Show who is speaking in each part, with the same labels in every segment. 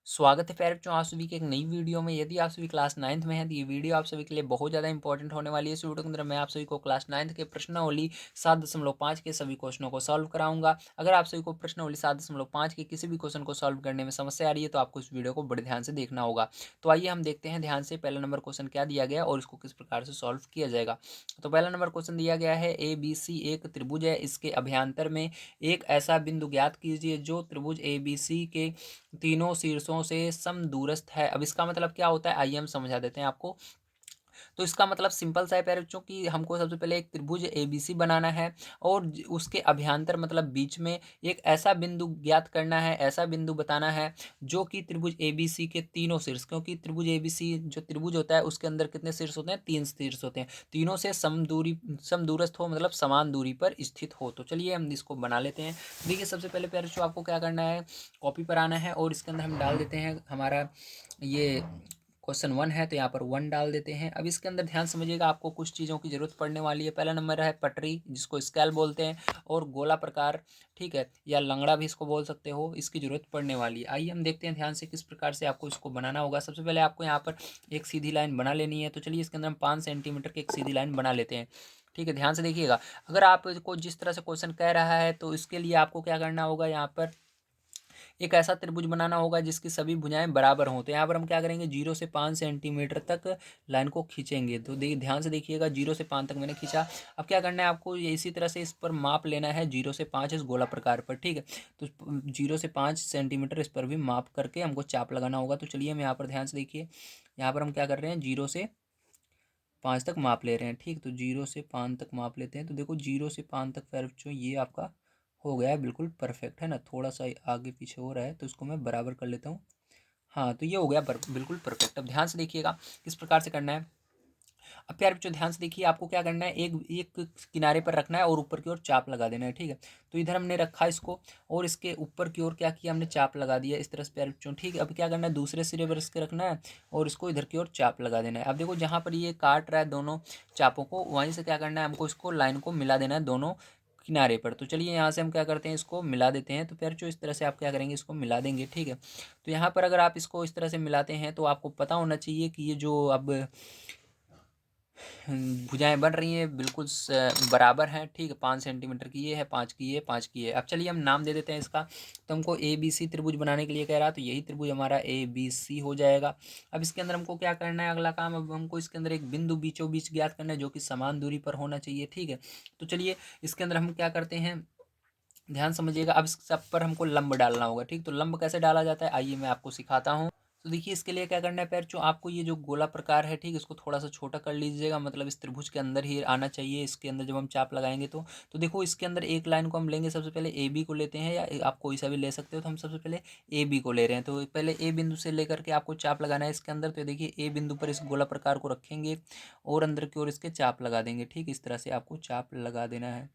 Speaker 1: स्वागत है प्यारे बच्चों आप सभी के एक नई वीडियो में। यदि आप सभी क्लास 9th में हैं तो ये वीडियो आप सभी के लिए बहुत ज़्यादा इंपॉर्टेंट होने वाली है। इस वीडियो के अंदर मैं आप सभी को क्लास 9th के प्रश्नावली 7.5 के सभी क्वेश्चनों को सॉल्व कराऊंगा। अगर आप सभी को प्रश्नावली 7.5 के किसी भी क्वेश्चन को सॉल्व करने में समस्या आ रही है तो आपको इस वीडियो को बड़े ध्यान से देखना होगा। तो आइए हम देखते हैं ध्यान से पहला नंबर क्वेश्चन क्या दिया गया और इसको किस प्रकार से सॉल्व किया जाएगा। तो पहला नंबर क्वेश्चन दिया गया है ABC एक त्रिभुज है, इसके अभ्यंतर में एक ऐसा बिंदु ज्ञात कीजिए जो त्रिभुज ABC के तीनों शीर्षों से समदूरस्थ है। अब इसका मतलब क्या होता है आइए हम समझा देते हैं आपको। तो इसका मतलब सिंपल सा है प्यारे बच्चों कि हमको सबसे पहले एक त्रिभुज ABC बनाना है और उसके अभ्यंतर मतलब बीच में एक ऐसा बिंदु ज्ञात करना है, ऐसा बिंदु बताना है जो कि त्रिभुज ABC के तीनों शीर्ष, क्योंकि त्रिभुज ABC जो त्रिभुज होता है उसके अंदर कितने शीर्ष होते हैं, 3 शीर्ष होते हैं, तीनों से समदूरस्थ हो मतलब समान दूरी पर स्थित हो। तो चलिए हम इसको बना लेते हैं। देखिए सबसे पहले प्यारे बच्चों आपको क्या करना है, कॉपी पर आना है और इसके अंदर हम डाल देते हैं हमारा ये क्वेश्चन 1 है तो यहाँ पर 1 डाल देते हैं। अब इसके अंदर ध्यान समझिएगा, आपको कुछ चीज़ों की जरूरत पड़ने वाली है। पहला नंबर है पटरी जिसको स्केल बोलते हैं और गोला प्रकार, ठीक है, या लंगड़ा भी इसको बोल सकते हो, इसकी जरूरत पड़ने वाली है। आइए हम देखते हैं ध्यान से किस प्रकार से आपको इसको बनाना होगा। सबसे पहले आपको यहाँ पर एक सीधी लाइन बना लेनी है। तो चलिए इसके अंदर हम 5 सेंटीमीटर की एक सीधी लाइन बना लेते हैं। ठीक है, ध्यान से देखिएगा, अगर आपको जिस तरह से क्वेश्चन कह रहा है तो इसके लिए आपको क्या करना होगा, यहाँ पर एक ऐसा त्रिभुज बनाना होगा जिसकी सभी भुजाएं बराबर हों। तो यहाँ पर हम क्या करेंगे, 0 से 5 सेंटीमीटर तक लाइन को खींचेंगे। तो ध्यान से देखिएगा, 0 से 5 तक मैंने खींचा। अब क्या करना है आपको, ये इसी तरह से इस पर माप लेना है 0 से 5 इस गोला प्रकार पर, ठीक है। तो 0 से 5 सेंटीमीटर इस पर भी माप करके हमको चाप लगाना होगा। तो चलिए हम यहाँ पर ध्यान से देखिए, यहाँ पर हम क्या कर रहे हैं, 0 से 5 तक माप ले रहे हैं, ठीक। तो 0 से 5 तक माप लेते हैं। तो देखो 0 से 5 तक पैर बच्चों ये आपका हो गया है, बिल्कुल परफेक्ट है ना। थोड़ा सा आगे पीछे हो रहा है तो इसको मैं बराबर कर लेता हूँ। हाँ, तो ये हो गया बिल्कुल परफेक्ट। अब ध्यान से देखिएगा किस प्रकार से करना है। अब प्यारे बच्चों ध्यान से देखिए, आपको क्या करना है, एक एक किनारे पर रखना है और ऊपर की ओर चाप लगा देना है, ठीक है। तो इधर हमने रखा इसको और इसके ऊपर की ओर क्या किया, हमने चाप लगा दिया इस तरह से प्यारे बच्चों, ठीक है। अब क्या करना है, दूसरे सिरे पर इसके रखना है और इसको इधर की ओर चाप लगा देना है। अब देखो जहाँ पर ये काट रहा है दोनों चापों को, वहीं से क्या करना है हमको, इसको लाइन को मिला देना है दोनों किनारे पर। तो चलिए यहाँ से हम क्या करते हैं, इसको मिला देते हैं। तो प्यारे बच्चों इस तरह से आप क्या करेंगे, इसको मिला देंगे, ठीक है। तो यहाँ पर अगर आप इसको इस तरह से मिलाते हैं तो आपको पता होना चाहिए कि ये जो अब भुजाएं बन रही हैं बिल्कुल बराबर हैं, ठीक है। 5 सेंटीमीटर की ये है, 5 की ये, 5 की ये। अब चलिए हम नाम दे देते हैं इसका। तो हमको ABC त्रिभुज बनाने के लिए कह रहा है तो यही त्रिभुज हमारा ABC हो जाएगा। अब इसके अंदर हमको क्या करना है, अगला काम, अब हमको इसके अंदर एक बिंदु बीचों बीच ज्ञात करना है जो कि समान दूरी पर होना चाहिए, ठीक है। तो चलिए इसके अंदर हम क्या करते हैं, ध्यान समझिएगा। अब इस सब पर हमको लंब डालना होगा, ठीक। तो लंब कैसे डाला जाता है आइए मैं आपको सिखाता हूँ। तो देखिए इसके लिए क्या करना है पैर, जो आपको ये जो गोला प्रकार है, ठीक, इसको थोड़ा सा छोटा कर लीजिएगा, मतलब इस त्रिभुज के अंदर ही आना चाहिए, इसके अंदर जब हम चाप लगाएंगे तो देखो इसके अंदर एक लाइन को हम लेंगे, सबसे पहले AB को लेते हैं, या आप कोई सा भी ले सकते हो। तो हम सबसे पहले AB को ले रहे हैं। तो पहले A बिंदु से लेकर के आपको चाप लगाना है इसके अंदर। तो देखिए A बिंदु पर इस गोला प्रकार को रखेंगे और अंदर की ओर इसके चाप लगा देंगे, ठीक। इस तरह से आपको चाप लगा देना है,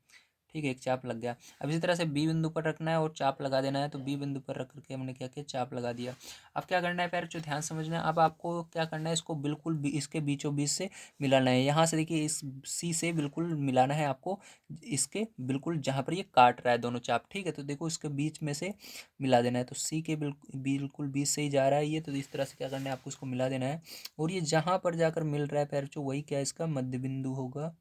Speaker 1: ठीक है, एक चाप लग गया। अब इसी तरह से बी बिंदु पर रखना है और चाप लगा देना है। तो बी बिंदु पर रख करके हमने क्या किया, चाप लगा दिया। अब क्या करना है प्यारे बच्चों, ध्यान समझना है। अब आपको क्या करना है, इसको बिल्कुल इसके बीचों बीच से मिलाना है। यहाँ से देखिए इस सी से बिल्कुल मिलाना है आपको, इसके बिल्कुल जहाँ पर ये काट रहा है दोनों चाप, ठीक है। तो देखो इसके बीच में से मिला देना है। तो सी के बिल्कुल बीच से ही जा रहा है ये, तो इस तरह से क्या करना है आपको, इसको मिला देना है। और ये जहाँ पर जाकर मिल रहा है प्यारे बच्चों वही क्या इसका मध्य बिंदु होगा।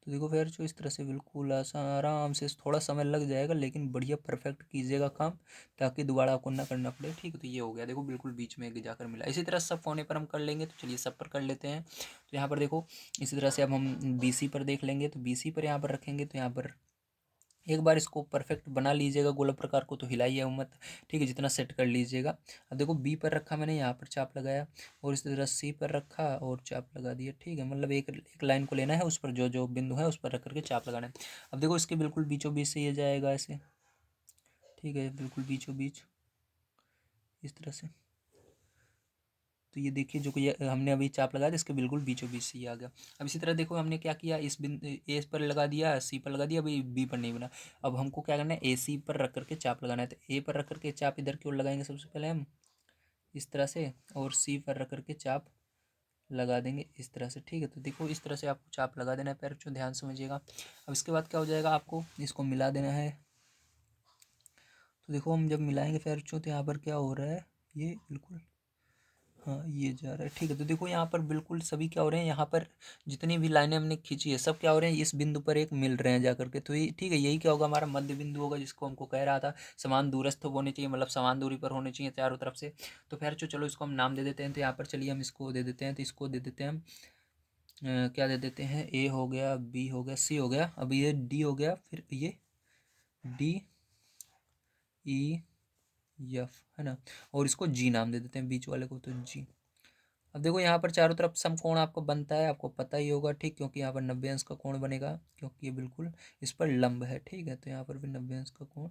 Speaker 1: तो देखो फिर जो इस तरह से बिल्कुल आसान आराम से, थोड़ा समय लग जाएगा लेकिन बढ़िया परफेक्ट कीजिएगा काम, ताकि दोबारा आपको ना करना पड़े, ठीक है। तो ये हो गया, देखो बिल्कुल बीच में जाकर मिला। इसी तरह सब कोने पर हम कर लेंगे। तो चलिए सब पर कर लेते हैं। तो यहाँ पर देखो इसी तरह से अब हम BC पर देख लेंगे। तो BC पर यहाँ पर रखेंगे। तो यहाँ पर एक बार इसको परफेक्ट बना लीजिएगा गोला प्रकार को, तो हिलाइए मत, ठीक है, जितना सेट कर लीजिएगा। अब देखो बी पर रखा मैंने, यहाँ पर चाप लगाया और इस तरह सी पर रखा और चाप लगा दिया, ठीक है। मतलब एक एक लाइन को लेना है, उस पर जो जो बिंदु है उस पर रख करके चाप लगाना है। अब देखो इसके बिल्कुल बीचों बीच से ये जाएगा ऐसे, ठीक है, बिल्कुल बीचों बीच इस तरह से। तो ये देखिए जो कि हमने अभी चाप लगाया था इसके बिल्कुल बीचों बीच से ये आ गया। अब इसी तरह देखो हमने क्या किया, इस बिंदु ए पर लगा दिया, सी पर लगा दिया, अभी बी पर नहीं बना। अब हमको क्या करना है, AC पर रख करके चाप लगाना है। तो ए पर रख करके चाप इधर की ओर लगाएंगे सबसे पहले हम इस तरह से, और सी पर रख करके चाप लगा देंगे इस तरह से, ठीक है। तो देखो इस तरह से आपको चाप लगा देना है पैर बच्चों, ध्यान समझिएगा। अब इसके बाद क्या हो जाएगा, आपको इसको मिला देना है। तो देखो हम जब मिलाएंगे पैर बच्चों तो यहाँ पर क्या हो रहा है ये बिल्कुल, हाँ ये जा रहा है, ठीक है। तो देखो यहाँ पर बिल्कुल सभी क्या हो रहे हैं, यहाँ पर जितनी भी लाइनें हमने खींची है सब क्या हो रहे हैं, इस बिंदु पर एक मिल रहे हैं जा करके। तो ये ठीक है, यही क्या होगा, हमारा मध्य बिंदु होगा, जिसको हमको कह रहा था समान दूरस्थ होने चाहिए, मतलब समान दूरी पर होने चाहिए चारों तरफ से। तो फिर चलो इसको हम नाम दे देते हैं। तो यहाँ पर चलिए हम इसको दे देते हैं, तो इसको दे देते हैं हम क्या दे देते हैं, ए हो गया, बी हो गया, सी हो गया, अब ये डी हो गया, फिर ये डी, ई, एफ, है ना, और इसको जी नाम दे देते हैं बीच वाले को, तो जी। अब देखो यहाँ पर चारों तरफ समकोण आपको बनता है, आपको पता ही होगा, ठीक, क्योंकि यहाँ पर 90 अंश का कोण बनेगा, क्योंकि ये बिल्कुल इस पर लंब है, ठीक है। तो यहाँ पर भी 90 अंश का कोण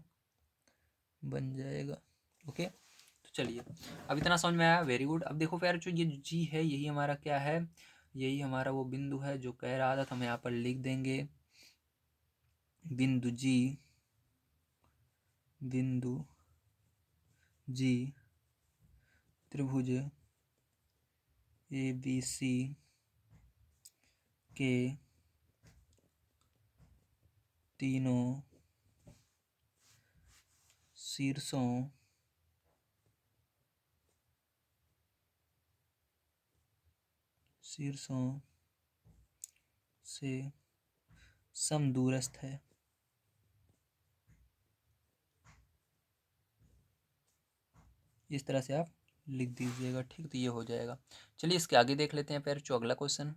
Speaker 1: बन जाएगा। ओके, तो चलिए अब इतना समझ में आया, वेरी गुड। अब देखो फिर जो ये जी है, यही हमारा क्या है, यही हमारा वो बिंदु है जो कह रहा था, तो हम यहाँ पर लिख देंगे बिंदु जी, बिंदु जी त्रिभुज ABC के तीनों शीर्षों से समदूरस्थ है। इस तरह से आप लिख दीजिएगा, ठीक, तो ये हो जाएगा। चलिए इसके आगे देख लेते हैं फिर जो अगला क्वेश्चन।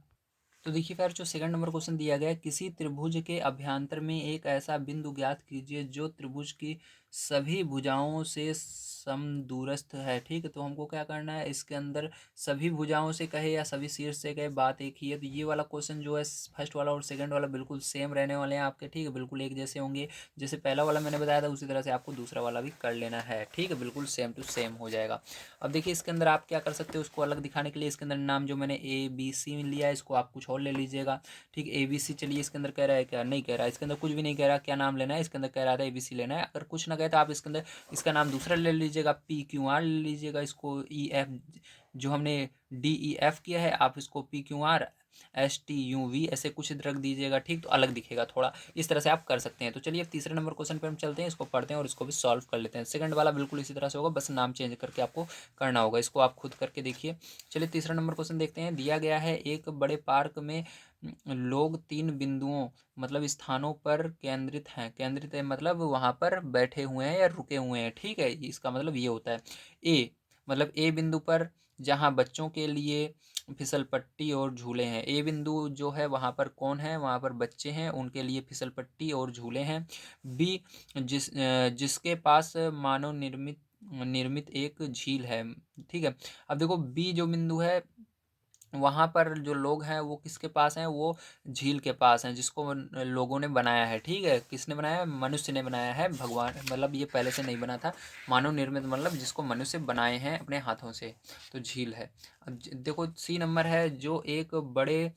Speaker 1: तो देखिए फिर जो सेकंड नंबर क्वेश्चन दिया गया है, किसी त्रिभुज के अभ्यंतर में एक ऐसा बिंदु ज्ञात कीजिए जो त्रिभुज की सभी भुजाओं से समदूरस्थ है, ठीक है। तो हमको क्या करना है, इसके अंदर सभी भुजाओं से कहे या सभी शीर्ष से कहे, बात एक ही है। तो ये वाला क्वेश्चन जो है, फर्स्ट वाला और सेकंड वाला बिल्कुल सेम रहने वाले हैं आपके, ठीक है, बिल्कुल एक जैसे होंगे। जैसे पहला वाला मैंने बताया था उसी तरह से आपको दूसरा वाला भी कर लेना है, ठीक है, बिल्कुल सेम टू सेम हो जाएगा। अब देखिए इसके अंदर आप क्या कर सकते हो, उसको अलग दिखाने के लिए इसके अंदर नाम जो मैंने ABC लिया है, इसको आप कुछ और ले लीजिएगा, ठीक। ABC, चलिए इसके अंदर कह रहा है क्या, नहीं कह रहा है, इसके अंदर कुछ भी नहीं कह रहा, क्या नाम लेना है, इसके अंदर कह रहा था ABC लेना है। अगर कुछ ना कहे तो आप इसके अंदर इसका नाम दूसरा ले लीजिएगा, PQR ले लीजिएगा, इसको EF, जो हमने DEF किया है आप इसको PQR STUV ऐसे कुछ रख दीजिएगा, ठीक, तो अलग दिखेगा थोड़ा, इस तरह से आप कर सकते हैं। तो चलिए अब तीसरे नंबर क्वेश्चन पे हम चलते हैं, इसको पढ़ते हैं और इसको भी सॉल्व कर लेते हैं। सेकंड वाला बिल्कुल इसी तरह से होगा, बस नाम चेंज करके आपको करना होगा, इसको आप खुद करके देखिए। चलिए तीसरा नंबर क्वेश्चन देखते हैं। दिया गया है एक बड़े पार्क में लोग 3 बिंदुओं मतलब स्थानों पर केंद्रित हैं, केंद्रित है मतलब वहां पर बैठे हुए हैं या रुके हुए हैं, ठीक है, इसका मतलब ये होता है। ए मतलब ए बिंदु पर जहां बच्चों के लिए फिसल पट्टी और झूले हैं, ए बिंदु जो है वहां पर कौन है, वहां पर बच्चे हैं, उनके लिए फिसल पट्टी और झूले हैं। बी जिसके पास मानव निर्मित निर्मित एक झील है, ठीक है। अब देखो बी जो बिंदु है, वहाँ पर जो लोग हैं वो किसके पास हैं, वो झील के पास हैं, जिसको लोगों ने बनाया है, ठीक है। किसने बनाया है, मनुष्य ने बनाया है, भगवान, मतलब ये पहले से नहीं बना था, मानव निर्मित मतलब जिसको मनुष्य बनाए हैं अपने हाथों से, तो झील है। अब देखो C नंबर है, जो एक बड़े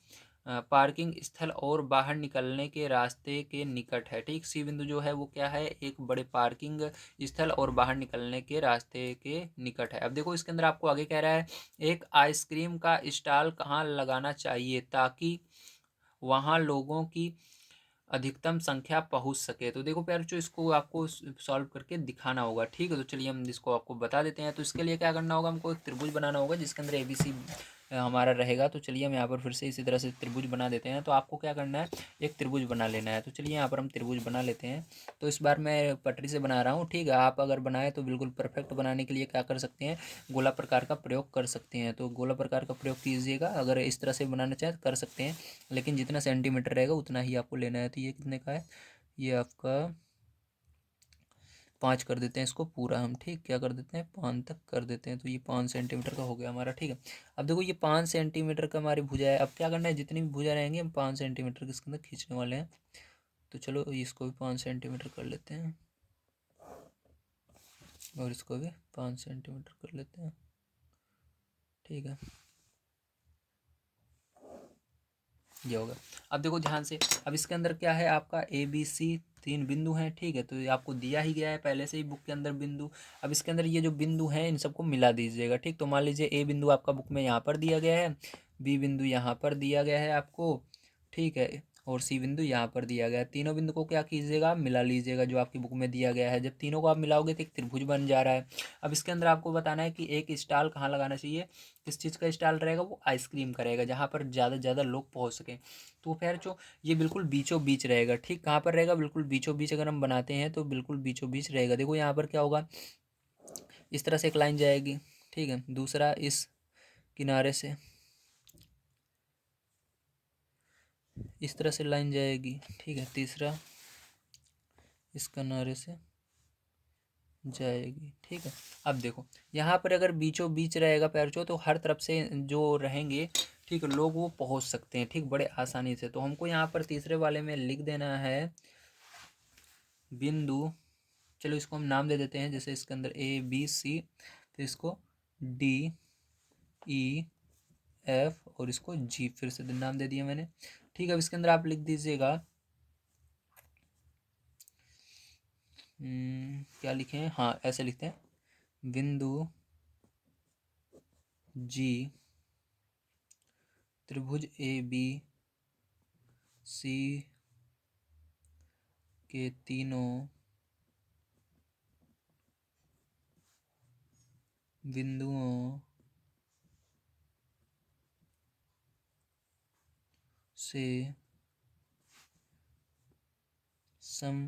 Speaker 1: पार्किंग स्थल और बाहर निकलने के रास्ते के निकट है, ठीक। C बिंदु जो है वो क्या है, एक बड़े पार्किंग स्थल और बाहर निकलने के रास्ते के निकट है। अब देखो इसके अंदर आपको आगे कह रहा है, एक आइसक्रीम का स्टॉल कहाँ लगाना चाहिए ताकि वहाँ लोगों की अधिकतम संख्या पहुँच सके। तो देखो प्यार जो इसको आपको सॉल्व करके दिखाना होगा, ठीक है। तो चलिए हम इसको आपको बता देते हैं। तो इसके लिए क्या करना होगा, हमको एक त्रिभुज बनाना होगा जिसके अंदर ABC हमारा रहेगा। तो चलिए हम यहाँ पर फिर से इसी तरह से त्रिभुज बना देते हैं। तो आपको क्या करना है, एक त्रिभुज बना लेना है। तो चलिए यहाँ पर हम त्रिभुज बना लेते हैं। तो इस बार मैं पटरी से बना रहा हूँ, ठीक है। आप अगर बनाए तो बिल्कुल परफेक्ट बनाने के लिए क्या कर सकते हैं, गोला प्रकार का प्रयोग कर सकते हैं। तो गोला प्रकार का प्रयोग कीजिएगा, अगर इस तरह से बनाना चाहें तो कर सकते हैं, लेकिन जितना सेंटीमीटर रहेगा उतना ही आपको लेना है। तो ये कितने का है, ये आपका 5 कर देते हैं इसको पूरा हम, ठीक, क्या कर देते हैं 5 तक कर देते हैं। तो ये 5 सेंटीमीटर का हो गया हमारा, ठीक है। अब देखो ये 5 सेंटीमीटर का हमारी भुजा है। अब क्या करना है, जितनी भी भुजा रहेंगी हम 5 सेंटीमीटर के इसके अंदर खींचने वाले हैं। तो चलो इसको भी 5 सेंटीमीटर कर लेते हैं और इसको भी 5 सेंटीमीटर कर लेते हैं, ठीक है, ये होगा। अब देखो ध्यान से, अब इसके अंदर क्या है आपका ABC 3 बिंदु हैं, ठीक है। तो ये आपको दिया ही गया है पहले से ही बुक के अंदर बिंदु। अब इसके अंदर ये जो बिंदु हैं इन सबको मिला दीजिएगा, ठीक। तो मान लीजिए A बिंदु आपका बुक में यहाँ पर दिया गया है, B बिंदु यहाँ पर दिया गया है आपको, ठीक है, और सी बिंदु यहाँ पर दिया गया है। तीनों बिंदु को क्या कीजिएगा, मिला लीजिएगा जो आपकी बुक में दिया गया है। जब तीनों को आप मिलाओगे तो एक त्रिभुज बन जा रहा है। अब इसके अंदर आपको बताना है कि एक स्टॉल कहाँ लगाना चाहिए। किस चीज़ का स्टॉल रहेगा, वो आइसक्रीम का रहेगा, जहाँ पर ज़्यादा से ज़्यादा लोग पहुँच सकें। तो फिर जो ये बिल्कुल बीचों बीच रहेगा। ठीक कहाँ पर रहेगा, बिल्कुल बीचों बीच अगर हम बनाते हैं तो बिल्कुल बीचों बीच रहेगा। देखो यहाँ पर क्या होगा, इस तरह से एक लाइन जाएगी। ठीक है, दूसरा इस किनारे से इस तरह से लाइन जाएगी। ठीक है, तीसरा इस किनारे से जाएगी। ठीक है, अब देखो यहाँ पर अगर बीचों बीच रहेगा पैरचो, तो हर तरफ से जो रहेंगे, ठीक है, लोग वो पहुँच सकते हैं, ठीक, बड़े आसानी से। तो हमको यहाँ पर तीसरे वाले में लिख देना है बिंदु, चलो इसको हम नाम दे देते हैं, जैसे इसके अंदर ए बी सी, फिर इसको डी ई एफ और इसको जी, फिर से नाम दे दिया मैंने। ठीक है, अब इसके अंदर आप लिख दीजिएगा क्या लिखे हैं, हाँ ऐसे लिखते हैं, बिंदु जी त्रिभुज ए बी सी के तीनों बिंदुओं से सम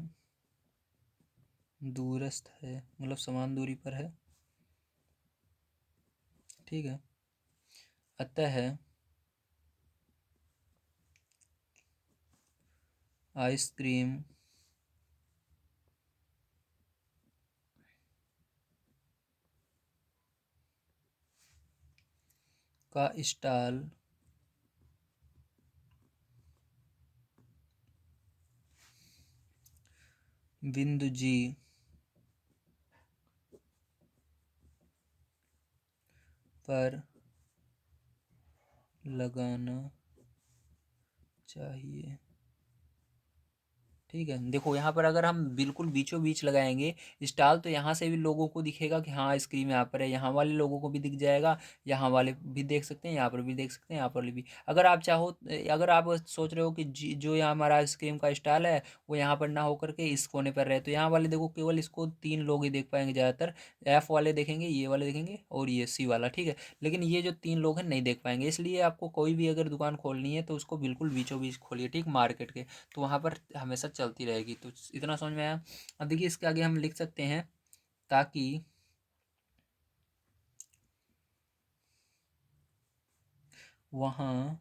Speaker 1: दूरस्थ है, मतलब समान दूरी पर है। ठीक है, अतः आइसक्रीम का स्टॉल बिंदु जी पर लगाना चाहिए। ठीक है, देखो यहाँ पर अगर हम बिल्कुल बीचों बीच लगाएंगे स्टॉल, तो यहाँ से भी लोगों को दिखेगा कि हाँ आइसक्रीम यहाँ पर है, यहाँ वाले लोगों को भी दिख जाएगा, यहाँ वाले भी देख सकते हैं, यहाँ पर भी देख सकते हैं, यहाँ पर भी। अगर आप चाहो, अगर आप सोच रहे हो कि जो यहाँ हमारा आइसक्रीम का स्टॉल है वो यहाँ पर ना होकर के इस कोने पर रहे, तो यहाँ वाले देखो केवल इसको तीन लोग ही देख पाएंगे ज़्यादातर। एफ वाले देखेंगे, ये वाले देखेंगे और ये सी वाला। ठीक है, लेकिन ये जो तीन लोग हैं नहीं देख पाएंगे। इसलिए आपको कोई भी अगर दुकान खोलनी है तो उसको बिल्कुल बीचों बीच खोलिए, ठीक, मार्केट के, तो वहाँ पर हमेशा चलती रहेगी। तो इतना समझ में आया। अब देखिए इसके आगे हम लिख सकते हैं, ताकि वहाँ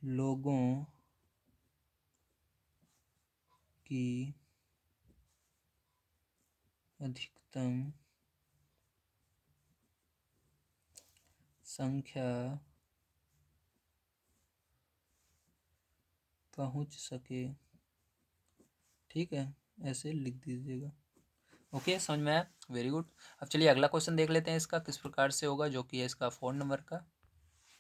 Speaker 1: लोगों की अधिकतम संख्या पहुँच सके। ठीक है, ऐसे लिख दीजिएगा। ओके, समझ में आया, वेरी गुड। अब चलिए अगला क्वेश्चन देख लेते हैं, इसका किस प्रकार से होगा, जो कि है इसका 4 नंबर का।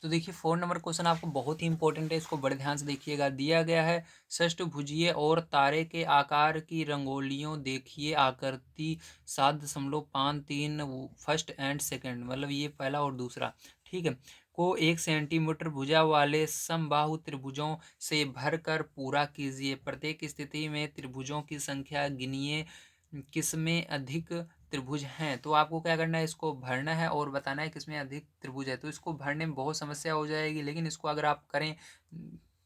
Speaker 1: तो देखिए 4 नंबर क्वेश्चन आपको बहुत ही इंपॉर्टेंट है, इसको बड़े ध्यान से देखिएगा। दिया गया है षष्ठभुजीय और तारे के आकार की रंगोलियों देखिए, आकृति 7.53 फर्स्ट एंड सेकंड, मतलब ये पहला और दूसरा, ठीक है, को 1 सेंटीमीटर भुजा वाले समबाहु त्रिभुजों से भरकर पूरा कीजिए। प्रत्येक स्थिति में त्रिभुजों की संख्या गिनिए, किसमें अधिक त्रिभुज हैं। तो आपको क्या करना है, इसको भरना है और बताना है किसमें अधिक त्रिभुज है। तो इसको भरने में बहुत समस्या हो जाएगी, लेकिन इसको अगर आप करें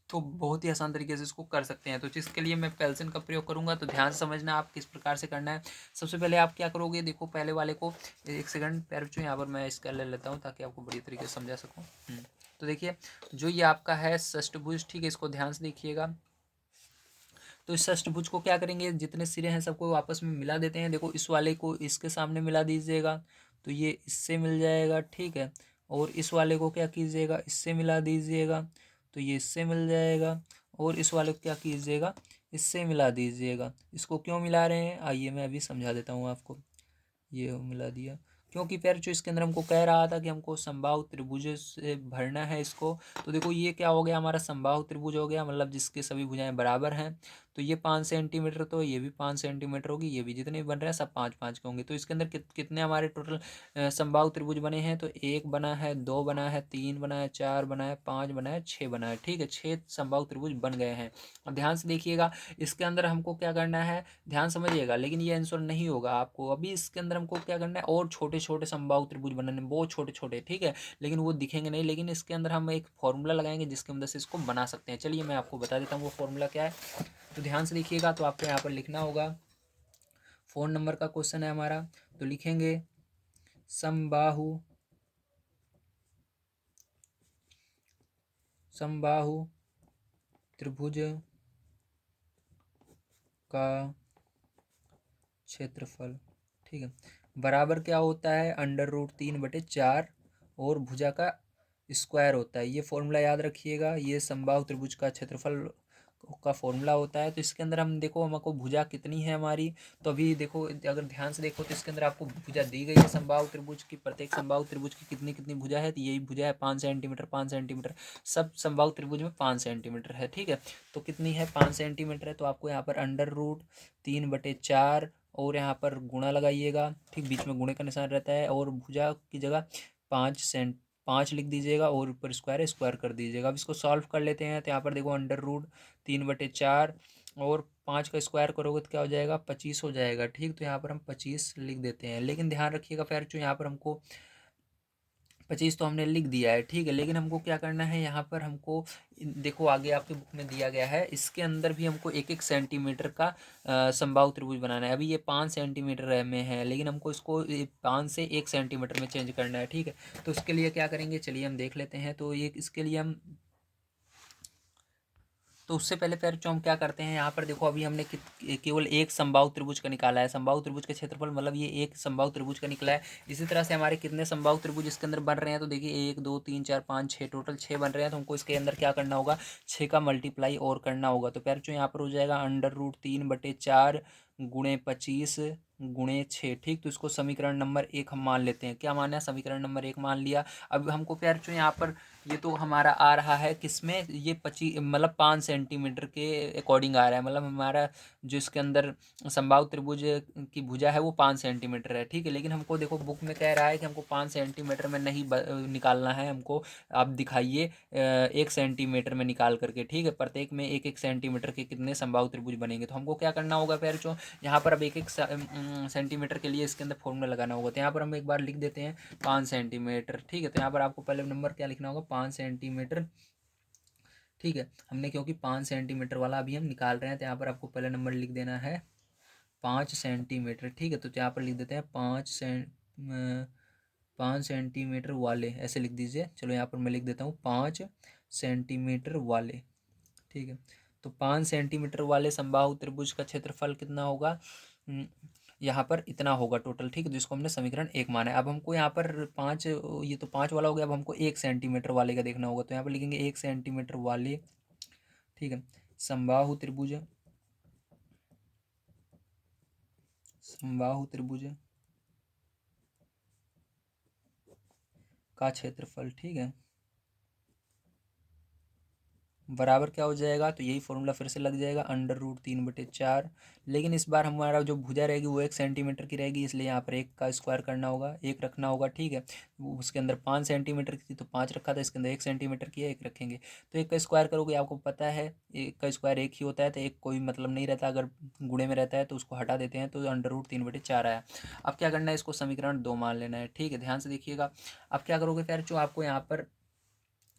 Speaker 1: तो बहुत ही आसान तरीके से इसको कर सकते हैं। तो जिसके लिए मैं पेल्सन का प्रयोग करूंगा, तो ध्यान से समझना आप किस प्रकार से करना है। सबसे पहले आप क्या करोगे, देखो पहले वाले को, एक सेकंड पैर बच्चों, यहाँ पर मैं इसका ले लेता हूँ ताकि आपको बड़ी तरीके से समझा सकूँ। तो देखिए जो ये आपका है षष्ठभुज, ठीक है, इसको ध्यान से देखिएगा। तो इस षष्ठभुज को क्या करेंगे, जितने सिरे हैं सबको आपस में मिला देते हैं। देखो इस वाले को इसके सामने मिला दीजिएगा, तो ये इससे मिल जाएगा। ठीक है, और इस वाले को क्या कीजिएगा, इससे मिला दीजिएगा, तो ये इससे मिल जाएगा। और इस वाले को क्या कीजिएगा, इससे मिला दीजिएगा। इसको क्यों मिला रहे हैं, आइए मैं अभी समझा देता हूँ आपको। ये मिला दिया, क्योंकि फिर जो इसके अंदर हमको कह रहा था कि हमको समबाहु त्रिभुज से भरना है इसको। तो देखो ये क्या हो गया, हमारा समबाहु त्रिभुज हो गया, मतलब जिसके सभी भुजाएं बराबर हैं। तो तो ये 5 सेंटीमीटर, तो ये भी 5 सेंटीमीटर होगी, ये भी जितने भी बन रहे हैं सब 5 5 के होंगे। तो इसके अंदर कितने हमारे टोटल समबाहु त्रिभुज बने हैं, तो 1 बना है, 2 बना है, 3 बना है, 4 बना है, 5 बना है, 6 बना है। ठीक है, 6 समबाहु त्रिभुज बन गए हैं। अब ध्यान से देखिएगा, इसके अंदर हमको क्या करना है, ध्यान समझिएगा, लेकिन ये आंसर नहीं होगा आपको। अभी इसके अंदर हमको क्या करना है, और छोटे छोटे समबाहु त्रिभुज बनाने, बहुत छोटे छोटे, ठीक है, लेकिन वो दिखेंगे नहीं। लेकिन इसके अंदर हम एक फॉर्मूला लगाएंगे जिसकी मदद से इसको बना सकते हैं। चलिए मैं आपको बता देता हूँ वो फॉर्मूला क्या है। तो ध्यान से देखिएगा, तो आपको यहाँ पर लिखना होगा, फोन नंबर का क्वेश्चन है हमारा, तो लिखेंगे समबाहु त्रिभुज का क्षेत्रफल, ठीक है, बराबर क्या होता है, √3/4 और भुजा का स्क्वायर होता है। ये फॉर्मूला याद रखिएगा, ये समबाहु त्रिभुज का क्षेत्रफल का फॉर्मूला होता है। तो इसके अंदर हम देखो, हमको भुजा कितनी है हमारी, तो अभी देखो, अगर ध्यान से देखो तो इसके अंदर आपको भुजा दी गई है समबाहु त्रिभुज की, प्रत्येक समबाहु त्रिभुज की कितनी कितनी भुजा है, तो यही भुजा है 5 सेंटीमीटर 5 सेंटीमीटर, सब समबाहु त्रिभुज में 5 सेंटीमीटर है। ठीक है, तो कितनी है, 5 सेंटीमीटर है। तो आपको यहाँ पर √3/4 और यहाँ पर गुणा लगाइएगा, ठीक, बीच में गुणे का निशान रहता है, और भुजा की जगह 5 लिख दीजिएगा, और ऊपर स्क्वायर है, स्क्वायर कर दीजिएगा। अब इसको सॉल्व कर लेते हैं। तो यहाँ पर देखो, √3/4 और 5 का स्क्वायर करोगे तो क्या हो जाएगा, 25 हो जाएगा। ठीक, तो यहाँ पर हम 25 लिख देते हैं। लेकिन ध्यान रखिएगा फिर, जो यहाँ पर हमको 25 तो हमने लिख दिया है, ठीक है, लेकिन हमको क्या करना है, यहाँ पर हमको देखो आगे आपके बुक में दिया गया है, इसके अंदर भी हमको 1 1 सेंटीमीटर का समबाहु त्रिभुज बनाना है। अभी ये 5 सेंटीमीटर में है, लेकिन हमको इसको 5 से 1 सेंटीमीटर में चेंज करना है। ठीक है, तो उसके लिए क्या करेंगे, चलिए हम देख लेते हैं। तो ये इसके लिए हम, तो उससे पहले फिर जो हम क्या करते हैं, यहाँ पर देखो, अभी हमने केवल एक समबाहु त्रिभुज का निकाला है, समबाहु त्रिभुज का क्षेत्रफल, मतलब ये एक समबाहु त्रिभुज का निकला है। इसी तरह से हमारे कितने समबाहु त्रिभुज इसके अंदर बन रहे हैं, तो देखिए 1 2 3 4 5 6, टोटल 6 बन रहे हैं। तो हमको इसके अंदर क्या करना होगा, 6 का मल्टीप्लाई और करना होगा। तो फिर जो यहाँ पर हो जाएगा √3/4 गुणे 25 गुणे 6। ठीक, तो इसको समीकरण नंबर 1 हम मान लेते हैं। क्या माना है, समीकरण नंबर 1 मान लिया। अब हमको प्यार जो यहाँ पर ये तो हमारा आ रहा है किसमें, ये 25 मतलब 5 सेंटीमीटर के अकॉर्डिंग आ रहा है, मतलब हमारा जो इसके अंदर समबाहु त्रिभुज की भुजा है वो 5 सेंटीमीटर है। ठीक है, लेकिन हमको देखो बुक में कह रहा है कि हमको 5 सेंटीमीटर में नहीं निकालना है, हमको आप दिखाइए 1 सेंटीमीटर में निकाल करके। ठीक है, प्रत्येक में 1 1 सेंटीमीटर के कितने समबाहु त्रिभुज बनेंगे। तो हमको क्या करना होगा फिर, जो यहाँ पर अब 1 1 सेंटीमीटर के लिए इसके अंदर फॉर्मूला लगाना होगा। तो यहाँ पर हम एक बार लिख देते हैं 5 सेंटीमीटर। ठीक है, तो यहाँ पर आपको पहले नंबर क्या लिखना होगा, 5 सेंटीमीटर। ठीक है, हमने क्योंकि 5 सेंटीमीटर वाला अभी हम निकाल रहे हैं, तो यहाँ पर आपको पहले नंबर लिख देना है 5 सेंटीमीटर। ठीक है, तो यहाँ पर लिख देते हैं 5 सेंटीमीटर वाले, ऐसे लिख दीजिए। चलो यहाँ पर मैं लिख देता हूँ 5 सेंटीमीटर वाले। ठीक है, तो 5 सेंटीमीटर वाले समबाहु त्रिभुज का क्षेत्रफल कितना होगा, यहाँ पर इतना होगा टोटल। ठीक है, जिसको हमने समीकरण 1 माना है। अब हमको यहाँ पर 5, ये तो 5 वाला हो गया, अब हमको 1 सेंटीमीटर वाले का देखना होगा। तो यहाँ पर लिखेंगे 1 सेंटीमीटर वाले, ठीक है, समबाहु त्रिभुज का क्षेत्रफल, ठीक है, बराबर क्या हो जाएगा, तो यही फॉर्मूला फिर से लग जाएगा, √3/4। लेकिन इस बार हमारा जो भुजा रहेगी वो 1 सेंटीमीटर की रहेगी, इसलिए यहाँ पर 1 का स्क्वायर करना होगा, 1 रखना होगा। ठीक है, उसके अंदर 5 सेंटीमीटर की थी तो 5 रखा था, इसके अंदर 1 सेंटीमीटर की है, 1 रखेंगे। तो 1 का स्क्वायर करोगे, आपको पता है 1 का स्क्वायर 1 ही होता है, तो 1 कोई मतलब नहीं रहता, अगर गुणे में रहता है तो उसको हटा देते हैं, तो √3/4 आया। अब क्या करना है, इसको समीकरण 2 मान लेना है। ठीक है, ध्यान से देखिएगा। अब क्या करोगे फिर, जो आपको यहाँ पर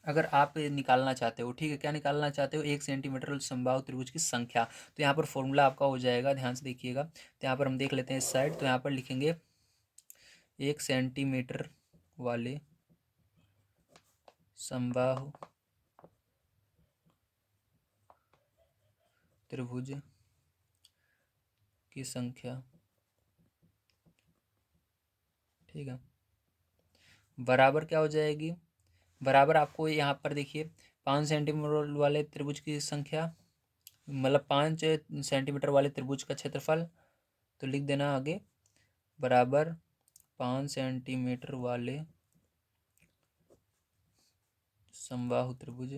Speaker 1: अगर आप निकालना चाहते हो, ठीक है, क्या निकालना चाहते हो, 1 सेंटीमीटर समबाहु त्रिभुज की संख्या, तो यहाँ पर फॉर्मूला आपका हो जाएगा, ध्यान से देखिएगा। तो यहाँ पर हम देख लेते हैं इस साइड, तो यहाँ पर लिखेंगे 1 सेंटीमीटर वाले समबाहु त्रिभुज की संख्या, ठीक है, बराबर क्या हो जाएगी, बराबर आपको यहाँ पर देखिए 5 सेंटीमीटर वाले त्रिभुज की संख्या, मतलब 5 सेंटीमीटर वाले त्रिभुज का क्षेत्रफल, तो लिख देना आगे, बराबर 5 सेंटीमीटर वाले समबाहु त्रिभुज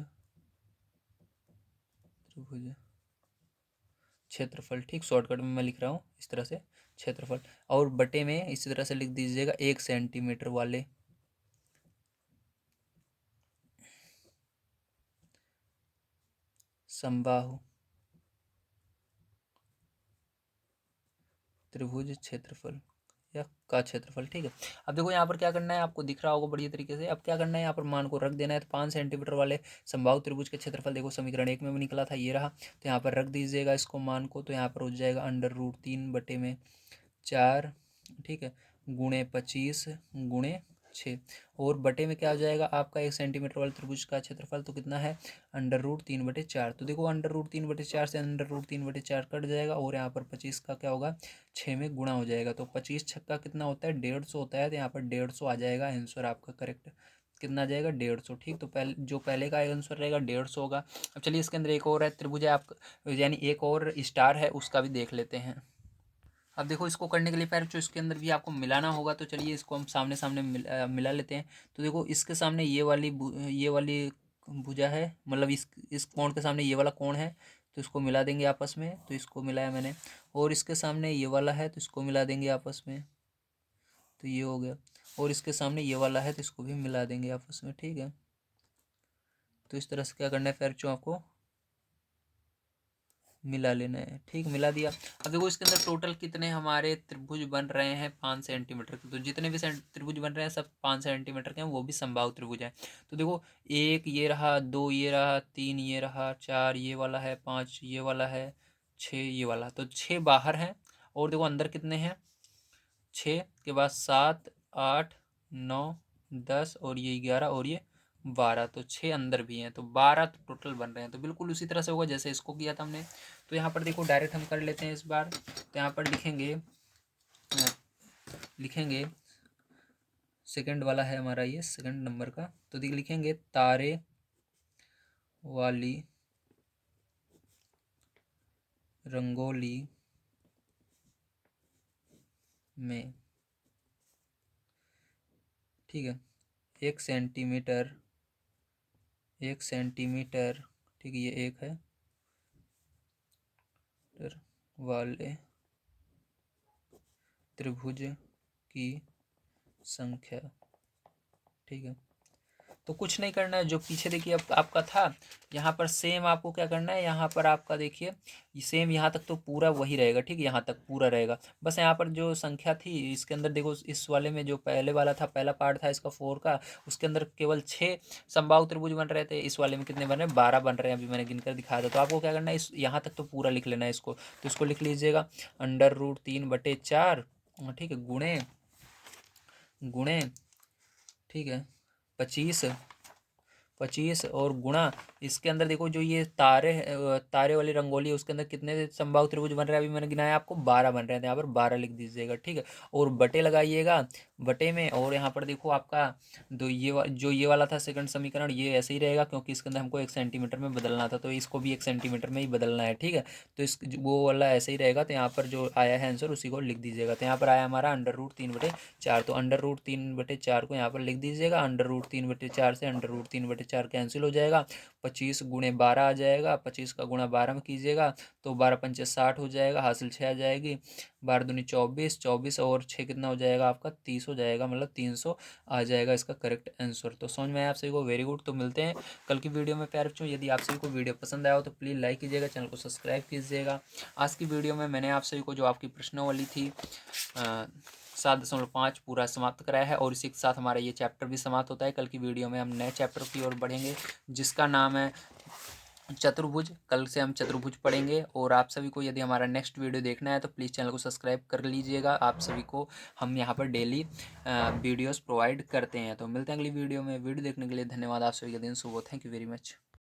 Speaker 1: क्षेत्रफल, ठीक, शॉर्टकट में मैं लिख रहा हूँ इस तरह से क्षेत्रफल, और बटे में इसी तरह से लिख दीजिएगा 1 सेंटीमीटर वाले समबाहु त्रिभुज क्षेत्रफल या का क्षेत्रफल, ठीक है। अब देखो यहाँ पर क्या करना है, आपको दिख रहा होगा बढ़िया तरीके से। अब क्या करना है, यहाँ पर मान को रख देना है। तो 5 सेंटीमीटर वाले समबाहु त्रिभुज के क्षेत्रफल देखो समीकरण 1 में भी निकला था, ये रहा। तो यहाँ पर रख दीजिएगा इसको मान को। तो यहाँ पर हो जाएगा √3/4, ठीक है, गुणे 25 गुणे 6, और बटे में क्या हो जाएगा आपका 1 सेंटीमीटर वाले त्रिभुज का क्षेत्रफल तो कितना है, √3/4। तो देखो √3/4 से √3/4 कट जाएगा, और यहाँ पर 25 का क्या होगा, 6 में गुणा हो जाएगा। तो 25 छक्का कितना होता है, 150 होता है। तो यहाँ पर 150 आ जाएगा आंसर आपका करेक्ट। कितना आ जाएगा, 150, ठीक। तो पहले का आंसर रहेगा 150 होगा। अब चलिए इसके अंदर एक और है त्रिभुज है आपका, यानी एक और स्टार है, उसका भी देख लेते हैं। अब देखो इसको करने के लिए पहले जो इसके अंदर भी आपको मिलाना होगा, तो चलिए इसको हम सामने सामने मिला लेते हैं। तो देखो इसके सामने ये वाली भुजा है, मतलब इस कोण के सामने ये वाला कोण है, तो इसको मिला देंगे आपस में। तो इसको मिलाया मैंने, और इसके सामने ये वाला है, तो इसको मिला देंगे आपस में, तो ये हो गया। और इसके सामने ये वाला है, तो इसको भी मिला देंगे आपस में, ठीक है। तो इस तरह से क्या करना है, फिर जो आपको मिला लेना है, ठीक, मिला दिया। अब देखो इसके अंदर टोटल कितने हमारे त्रिभुज बन रहे हैं, 5 सेंटीमीटर के। तो जितने भी त्रिभुज बन रहे हैं सब 5 सेंटीमीटर के हैं, वो भी समबाहु त्रिभुज हैं। तो देखो 1 ये रहा, 2 ये रहा, 3 ये रहा, 4 ये वाला है, 5 ये वाला है, 6 ये वाला। तो 6 बाहर हैं, और देखो अंदर कितने हैं, 6 के बाद 7 8 9 10 और ये 11 और ये 12, तो 6 अंदर भी हैं, तो 12 तो टोटल बन रहे हैं। तो बिल्कुल उसी तरह से होगा जैसे इसको किया था हमने। तो यहाँ पर देखो डायरेक्ट हम कर लेते हैं इस बार। तो यहाँ पर लिखेंगे सेकंड वाला है हमारा, ये सेकंड नंबर का। तो लिखेंगे तारे वाली रंगोली में, ठीक है, 1 सेंटीमीटर ठीक है, ये 1 है वाले त्रिभुज की संख्या, ठीक है। तो कुछ नहीं करना है, जो पीछे देखिए अब आपका था, यहाँ पर सेम आपको क्या करना है, यहाँ पर आपका देखिए सेम यहाँ तक तो पूरा वही रहेगा, ठीक है, यहाँ तक पूरा रहेगा। बस यहाँ पर जो संख्या थी इसके अंदर देखो, इस वाले में जो पहले वाला था, पहला पार्ट था इसका 4 का, उसके अंदर केवल 6 समबाहु त्रिभुज बन रहे थे। इस वाले में कितने बन रहे हैं, 12 बन रहे हैं, अभी मैंने गिनकर दिखाया था। तो आपको क्या करना है, इस यहाँ तक तो पूरा लिख लेना है इसको। तो इसको लिख लीजिएगा √3/4, ठीक है, गुणे गुणे, ठीक है, 25 और गुणा, इसके अंदर देखो जो ये तारे वाली रंगोली है, उसके अंदर कितने समबाहु त्रिभुज बन रहे हैं, अभी मैंने गिनाया आपको 12 बन रहे हैं। तो यहाँ पर 12 लिख दीजिएगा, ठीक है। और बटे लगाइएगा बटे में, और यहाँ पर देखो आपका जो ये वाला था सेकंड समीकरण, ये ऐसे ही रहेगा, क्योंकि इसके अंदर हमको 1 सेंटीमीटर में बदलना था, तो इसको भी 1 सेंटीमीटर में ही बदलना है, ठीक है। तो वो वाला ऐसे ही रहेगा। तो यहाँ पर जो आया है आंसर उसी को लिख दीजिएगा। तो यहाँ पर आया हमारा √3/4, तो √3/4 को यहाँ पर लिख दीजिएगा। √3/4 से √3/4 कैंसिल हो जाएगा, 25 गुणे 12 आ जाएगा, 25 का गुणा 12 में कीजिएगा तो 12 पंचे 60 हो जाएगा, हासिल 6 आ जाएगी, 12 दूनी 24, 24 और 6 कितना हो जाएगा आपका, 30 हो जाएगा, मतलब 300 आ जाएगा इसका करेक्ट आंसर। तो समझ में आया आप सभी को, वेरी गुड। तो मिलते हैं कल की वीडियो में प्यारे बच्चों। यदि आप सभी को वीडियो पसंद आया हो तो प्लीज़ लाइक कीजिएगा, चैनल को सब्सक्राइब कीजिएगा। आज की वीडियो में मैंने आप सभी को जो आपकी प्रश्नावली थी 7.5 पूरा समाप्त कराया है, और इसी के साथ हमारा ये चैप्टर भी समाप्त होता है। कल की वीडियो में हम नए चैप्टर की ओर बढ़ेंगे, जिसका नाम है चतुर्भुज। कल से हम चतुर्भुज पढ़ेंगे। और आप सभी को यदि हमारा नेक्स्ट वीडियो देखना है तो प्लीज़ चैनल को सब्सक्राइब कर लीजिएगा। आप सभी को हम यहाँ पर डेली वीडियोस प्रोवाइड करते हैं। तो मिलते हैं अगली वीडियो में। वीडियो देखने के लिए धन्यवाद। आप सभी का दिन शुभ हो। Thank you very much.